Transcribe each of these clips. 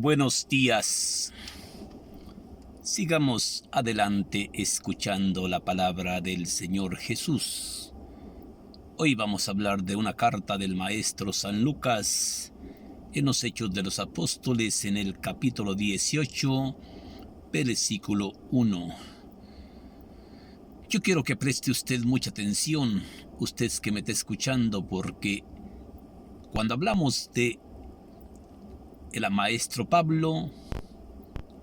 Buenos días. Sigamos adelante escuchando la palabra del Señor Jesús. Hoy vamos a hablar de una carta del Maestro San Lucas en los Hechos de los Apóstoles en el capítulo 18, versículo 1. Yo quiero que preste usted mucha atención, usted que me está escuchando, porque cuando hablamos de el Maestro Pablo,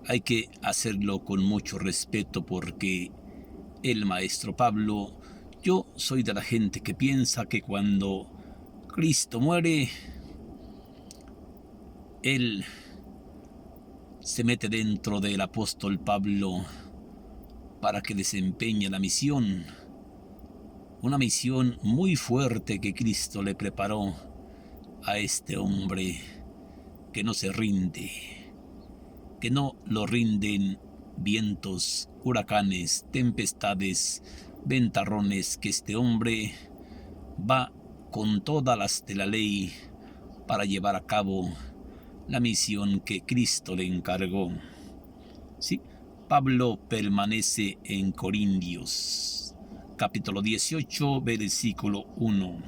hay que hacerlo con mucho respeto, porque el Maestro Pablo, yo soy de la gente que piensa que cuando Cristo muere, Él se mete dentro del apóstol Pablo para que desempeñe la misión. Una misión muy fuerte que Cristo le preparó a este hombre que no se rinde, que no lo rinden vientos, huracanes, tempestades, ventarrones, que este hombre va con todas las de la ley para llevar a cabo la misión que Cristo le encargó. Sí, Pablo permanece en Corintios, capítulo 18, versículo 1.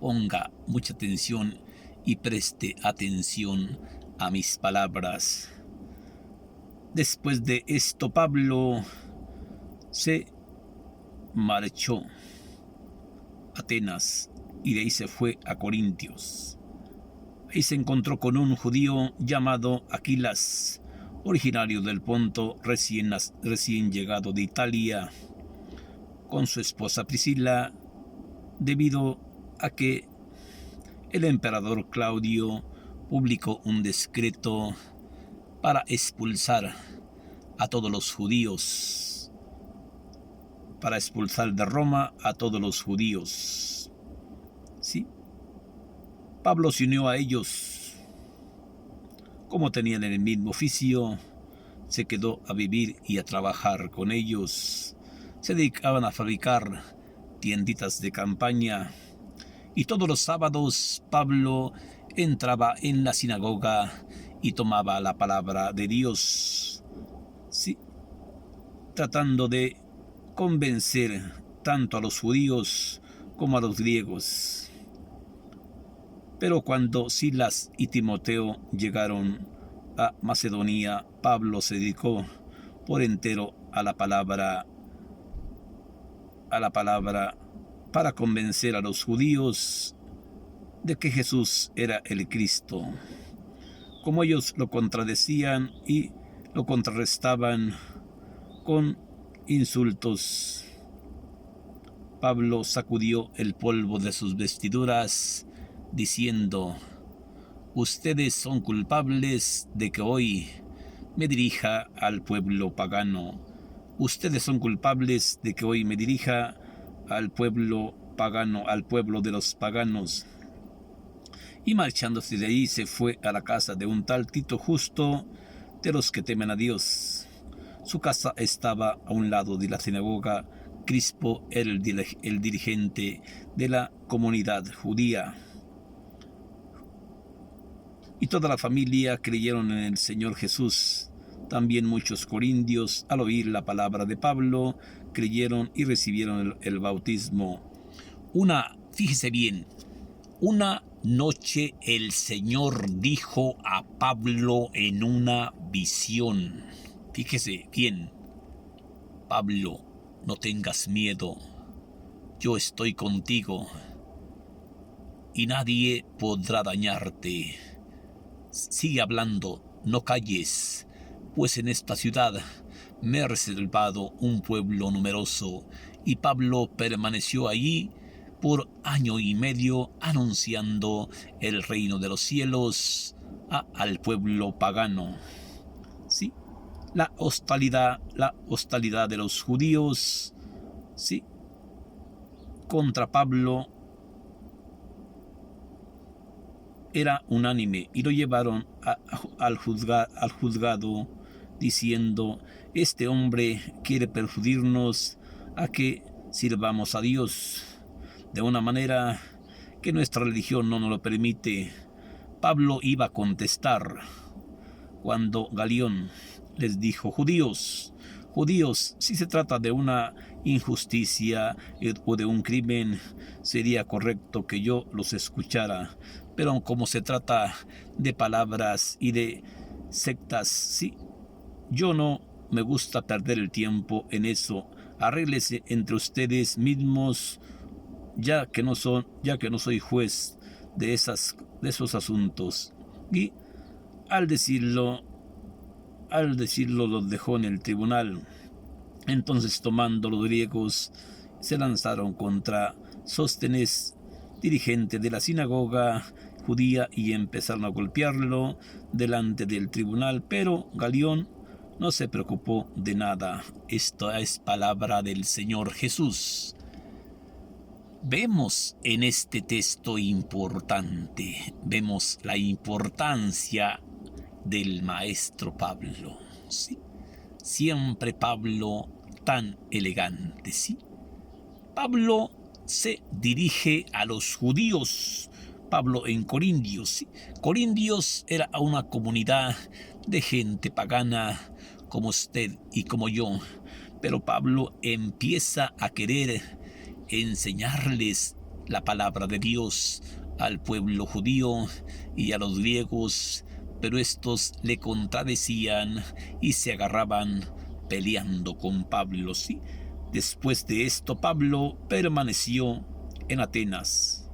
Ponga mucha atención y preste atención a mis palabras. Después de esto, Pablo se marchó a Atenas y de ahí se fue a Corintios. Ahí se encontró con un judío llamado Aquilas, originario del Ponto, recién llegado de Italia, con su esposa Priscila, debido a que el emperador Claudio publicó un decreto para expulsar a todos los judíos, para expulsar de Roma a todos los judíos. ¿Sí? Pablo se unió a ellos. Como tenían el mismo oficio, se quedó a vivir y a trabajar con ellos. Se dedicaban a fabricar tienditas de campaña, y todos los sábados Pablo entraba en la sinagoga y tomaba la palabra de Dios, sí, tratando de convencer tanto a los judíos como a los griegos. Pero cuando Silas y Timoteo llegaron a Macedonia, Pablo se dedicó por entero a la palabra para convencer a los judíos de que Jesús era el Cristo. Como ellos lo contradecían y lo contrarrestaban con insultos, Pablo sacudió el polvo de sus vestiduras, diciendo: ustedes son culpables de que hoy me dirija al pueblo pagano. Ustedes son culpables de que hoy me dirija al pueblo pagano, al pueblo de los paganos. Y marchándose de ahí se fue a la casa de un tal Tito Justo, de los que temen a Dios. Su casa estaba a un lado de la sinagoga. Crispo era el dirigente de la comunidad judía. Y toda la familia creyeron en el Señor Jesús. También muchos corintios, al oír la palabra de Pablo, creyeron y recibieron el bautismo. Fíjese bien, una noche el Señor dijo a Pablo en una visión, fíjese bien: Pablo, no tengas miedo, yo estoy contigo y nadie podrá dañarte. Sigue hablando, no calles, pues en esta ciudad me he reservado un pueblo numeroso. Y Pablo permaneció allí por 1 año y medio, anunciando el reino de los cielos al pueblo pagano. ¿Sí? La hostilidad de los judíos, ¿sí?, contra Pablo era unánime, y lo llevaron al juzgado, diciendo: este hombre quiere perjudicarnos a que sirvamos a Dios de una manera que nuestra religión no nos lo permite. Pablo iba a contestar cuando Galión les dijo: judíos, si se trata de una injusticia o de un crimen, sería correcto que yo los escuchara, pero como se trata de palabras y de sectas, sí, yo no me gusta perder el tiempo en eso. Arréglese entre ustedes mismos, ya que no soy juez de esos asuntos. Y al decirlo los dejó en el tribunal. Entonces, tomando los griegos, se lanzaron contra Sóstenes, dirigente de la sinagoga judía, y empezaron a golpearlo delante del tribunal, pero Galión no se preocupó de nada. Esta es palabra del Señor Jesús. Vemos en este texto importante, vemos la importancia del maestro Pablo, ¿sí? Siempre Pablo tan elegante, ¿sí? Pablo se dirige a los judíos. Pablo en Corintios, ¿sí? Corintios era una comunidad de gente pagana como usted y como yo, pero Pablo empieza a querer enseñarles la palabra de Dios al pueblo judío y a los griegos, pero estos le contradecían y se agarraban peleando con Pablo, ¿sí? Después de esto, Pablo permaneció en Atenas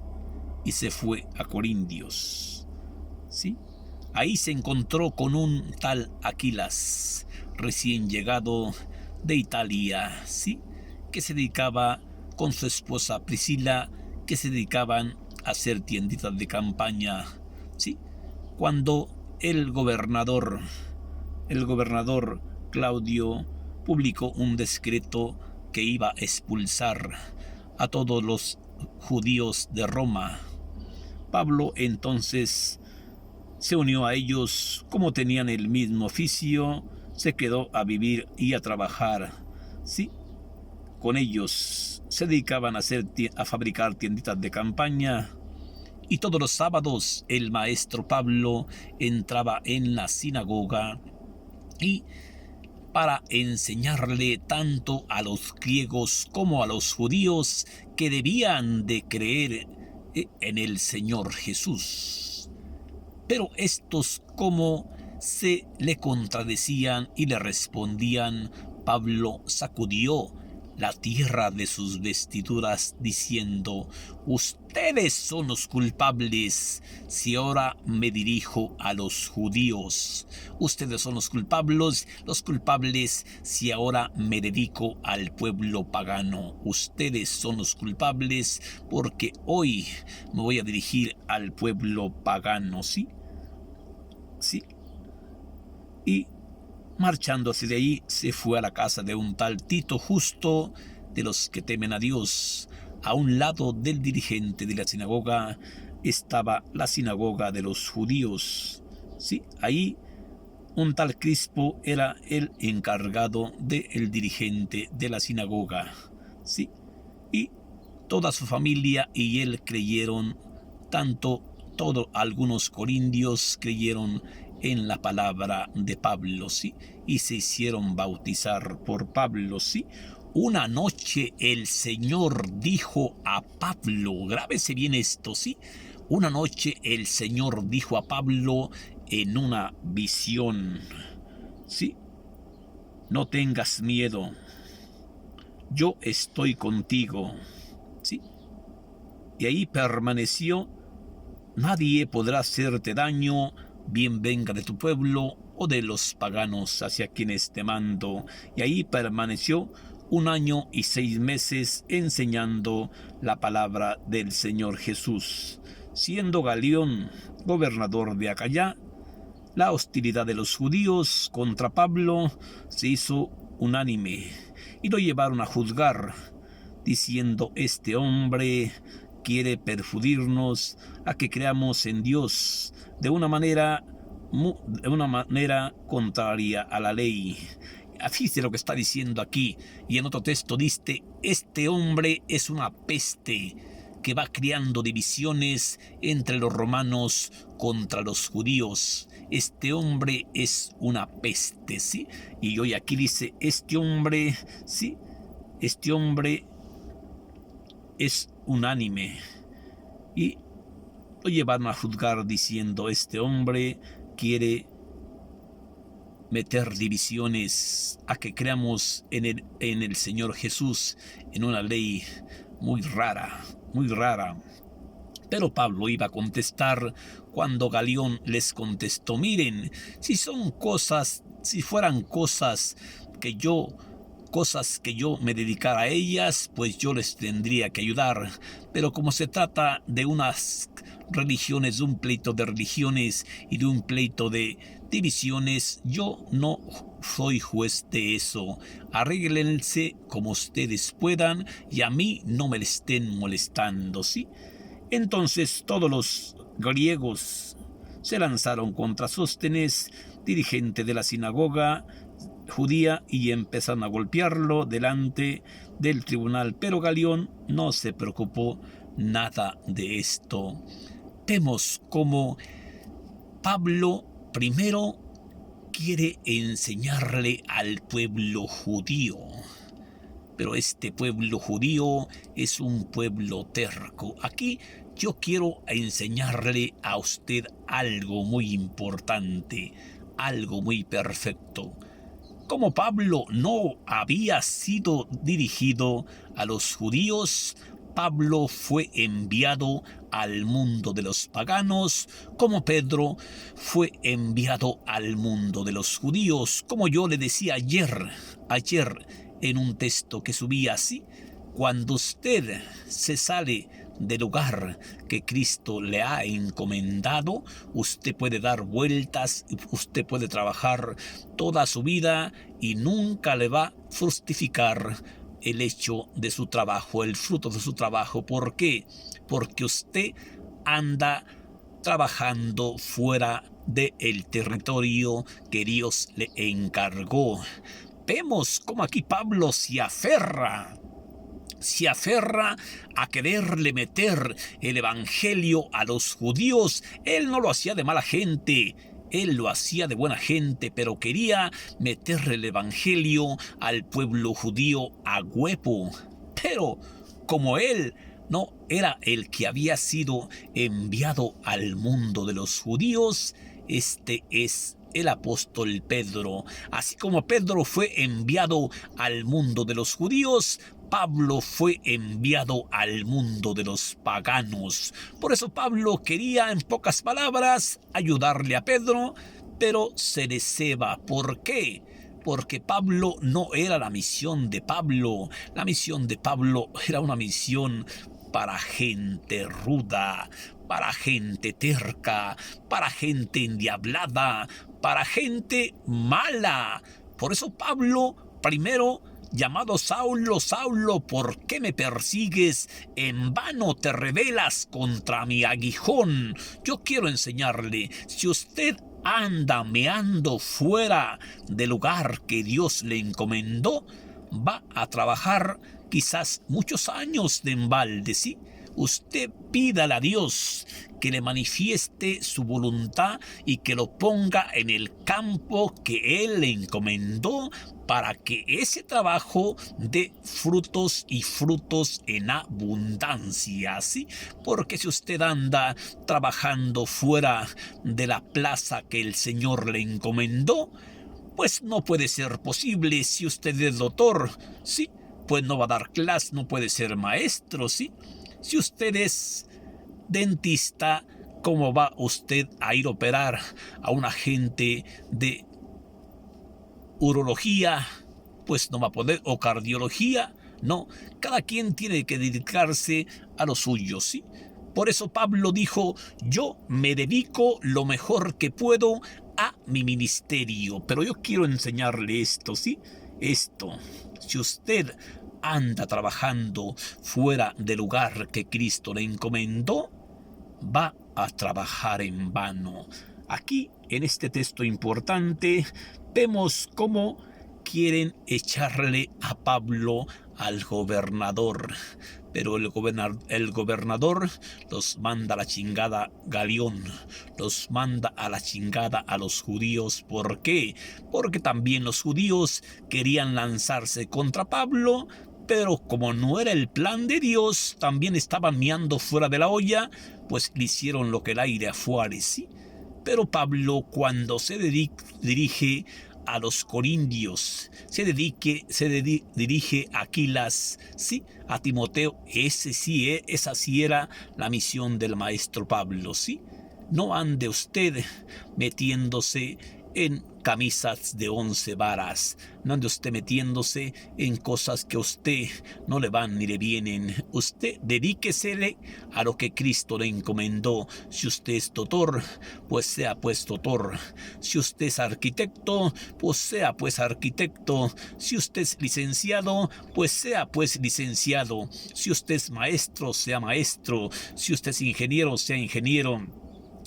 y se fue a Corintios, ¿sí? Ahí se encontró con un tal Aquilas, recién llegado de Italia, ¿sí? Que se dedicaba con su esposa Priscila, que se dedicaban a hacer tienditas de campaña, ¿sí? Cuando el gobernador Claudio publicó un decreto que iba a expulsar a todos los judíos de Roma, Pablo entonces se unió a ellos. Como tenían el mismo oficio, se quedó a vivir y a trabajar, ¿sí? Con ellos se dedicaban a fabricar tienditas de campaña, y todos los sábados el maestro Pablo entraba en la sinagoga y para enseñarle tanto a los griegos como a los judíos que debían de creer en el Señor Jesús. Pero estos, como se le contradecían y le respondían, Pablo sacudió la tierra de sus vestiduras diciendo: ustedes son los culpables si ahora me dirijo a los judíos. Ustedes son los culpables si ahora me dedico al pueblo pagano. Ustedes son los culpables porque hoy me voy a dirigir al pueblo pagano, ¿sí? Sí. Y marchándose de ahí, se fue a la casa de un tal Tito Justo, de los que temen a Dios. A un lado del dirigente de la sinagoga estaba la sinagoga de los judíos, ¿sí? Ahí un tal Crispo era el encargado del dirigente de la sinagoga, ¿sí? Y toda su familia y él creyeron, algunos corintios creyeron en la palabra de Pablo, ¿sí? Y se hicieron bautizar por Pablo, ¿sí? Una noche el Señor dijo a Pablo, grábese bien esto, ¿sí? Una noche el Señor dijo a Pablo en una visión, ¿sí? No tengas miedo, yo estoy contigo, ¿sí? Y ahí permaneció. Nadie podrá hacerte daño, bien venga de tu pueblo o de los paganos hacia quienes te mando. Y ahí permaneció 1 año y 6 meses enseñando la palabra del Señor Jesús. Siendo Galión gobernador de Acaya, la hostilidad de los judíos contra Pablo se hizo unánime y lo llevaron a juzgar, diciendo: este hombre quiere persuadirnos a que creamos en Dios de una manera contraria a la ley. Fíjese lo que está diciendo aquí, y en otro texto dice: este hombre es una peste. que va creando divisiones entre los romanos contra los judíos. Este hombre es una peste, ¿sí? Y hoy aquí dice, este hombre, ¿sí? Este hombre es unánime. Y lo llevaron a juzgar diciendo, este hombre quiere meter divisiones, a que creamos en el Señor Jesús, en una ley muy rara, muy rara. Pero Pablo iba a contestar cuando Galión les contestó, miren, si fueran cosas que yo me dedicara a ellas, pues yo les tendría que ayudar. Pero como se trata de unas religiones, de un pleito de religiones y de un pleito de divisiones, yo no soy juez de eso. Arréglense como ustedes puedan y a mí no me estén molestando, ¿sí? Entonces todos los griegos se lanzaron contra Sóstenes, dirigente de la sinagoga judía, y empezaron a golpearlo delante del tribunal, pero Galión no se preocupó nada de esto. Vemos cómo Pablo primero quiere enseñarle al pueblo judío, pero este pueblo judío es un pueblo terco. Aquí yo quiero enseñarle a usted algo muy importante, algo muy perfecto. Como Pablo no había sido dirigido a los judíos, Pablo fue enviado al mundo de los paganos, como Pedro fue enviado al mundo de los judíos. Como yo le decía ayer en un texto que subí así, cuando usted se sale del lugar que Cristo le ha encomendado, usted puede dar vueltas, usted puede trabajar toda su vida y nunca le va a fructificar el hecho de su trabajo, el fruto de su trabajo. ¿Por qué? Porque usted anda trabajando fuera del territorio que Dios le encargó. Vemos cómo aquí Pablo se aferra a quererle meter el evangelio a los judíos. Él no lo hacía de mala gente, él lo hacía de buena gente, pero quería meterle el evangelio al pueblo judío a huevo. Pero como él no era el que había sido enviado al mundo de los judíos, este es el apóstol Pedro. Así como Pedro fue enviado al mundo de los judíos, Pablo fue enviado al mundo de los paganos. Por eso Pablo quería, en pocas palabras, ayudarle a Pedro, pero se le ceba. ¿Por qué? Porque Pablo no era la misión de Pablo. La misión de Pablo era una misión para gente ruda, para gente terca, para gente endiablada, para gente mala. Por eso Pablo, primero llamado Saulo, Saulo, ¿por qué me persigues? En vano te rebelas contra mi aguijón. Yo quiero enseñarle, si usted anda meando fuera del lugar que Dios le encomendó, va a trabajar quizás muchos años de embalde, ¿sí? Usted pídale a Dios que le manifieste su voluntad y que lo ponga en el campo que Él le encomendó, para que ese trabajo dé frutos y frutos en abundancia, ¿sí? Porque si usted anda trabajando fuera de la plaza que el Señor le encomendó, pues no puede ser posible. Si usted es doctor, ¿sí?, pues no va a dar clase, no puede ser maestro, ¿sí? Si usted es dentista, ¿cómo va usted a ir a operar a un agente de urología? Pues no va a poder. O cardiología, no. Cada quien tiene que dedicarse a lo suyo, ¿sí? Por eso Pablo dijo, yo me dedico lo mejor que puedo a mi ministerio. Pero yo quiero enseñarle esto, ¿sí? Esto. Si usted anda trabajando fuera del lugar que Cristo le encomendó, va a trabajar en vano. Aquí, en este texto importante, vemos cómo quieren echarle a Pablo al gobernador. pero el gobernador los manda a la chingada Galión, los manda a la chingada a los judíos. ¿Por qué? Porque también los judíos querían lanzarse contra Pablo, pero como no era el plan de Dios, también estaban meando fuera de la olla, pues le hicieron lo que el aire a Juárez, ¿sí? Pero Pablo, cuando se dirige a los corintios, dirige a Aquilas, sí, a Timoteo, esa sí era la misión del maestro Pablo, sí. No ande usted metiéndose en camisas de 11 varas. No ande usted metiéndose en cosas que a usted no le van ni le vienen. Usted dedíquesele a lo que Cristo le encomendó. Si usted es doctor, pues sea pues doctor. Si usted es arquitecto, pues sea pues arquitecto. Si usted es licenciado, pues sea pues licenciado. Si usted es maestro, sea maestro. Si usted es ingeniero, sea ingeniero.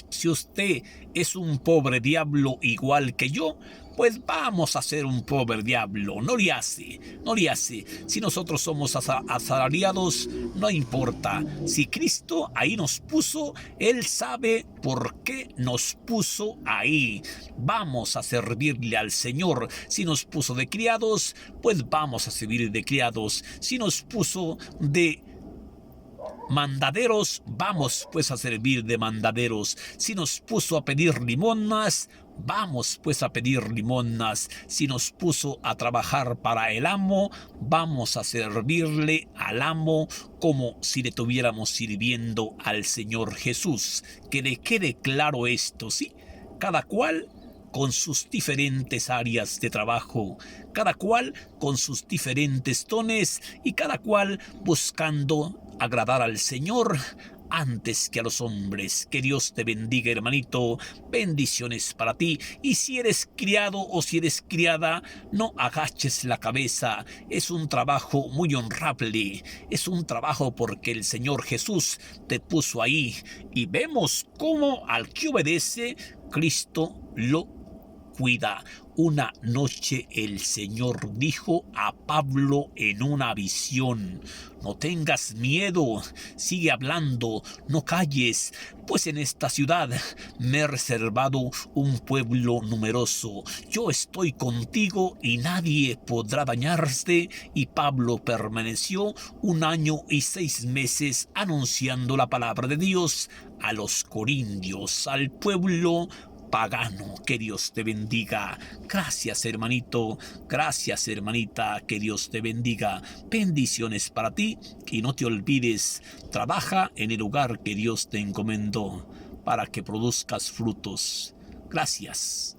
Si usted es un pobre diablo igual que yo, pues vamos a ser un pobre diablo. No le hace. Si nosotros somos asalariados, no importa. Si Cristo ahí nos puso, Él sabe por qué nos puso ahí. Vamos a servirle al Señor. Si nos puso de criados, pues vamos a servir de criados. Si nos puso de mandaderos, vamos pues a servir de mandaderos. Si nos puso a pedir limonas, vamos pues a pedir limonas. Si nos puso a trabajar para el amo, vamos a servirle al amo como si le tuviéramos sirviendo al Señor Jesús. Que le quede claro esto, ¿sí? Cada cual con sus diferentes áreas de trabajo, cada cual con sus diferentes dones y cada cual buscando agradar al Señor antes que a los hombres. Que Dios te bendiga, hermanito. Bendiciones para ti. Y si eres criado o si eres criada, no agaches la cabeza. Es un trabajo muy honrable. Es un trabajo porque el Señor Jesús te puso ahí. Y vemos cómo al que obedece, Cristo lo cuida. Una noche el Señor dijo a Pablo en una visión: no tengas miedo, sigue hablando, no calles, pues en esta ciudad me he reservado un pueblo numeroso. Yo estoy contigo y nadie podrá dañarte. Y Pablo permaneció 1 año y 6 meses anunciando la palabra de Dios a los corintios, al pueblo pagano. Que Dios te bendiga. Gracias, hermanito. Gracias, hermanita. Que Dios te bendiga. Bendiciones para ti. Y no te olvides, trabaja en el lugar que Dios te encomendó para que produzcas frutos. Gracias.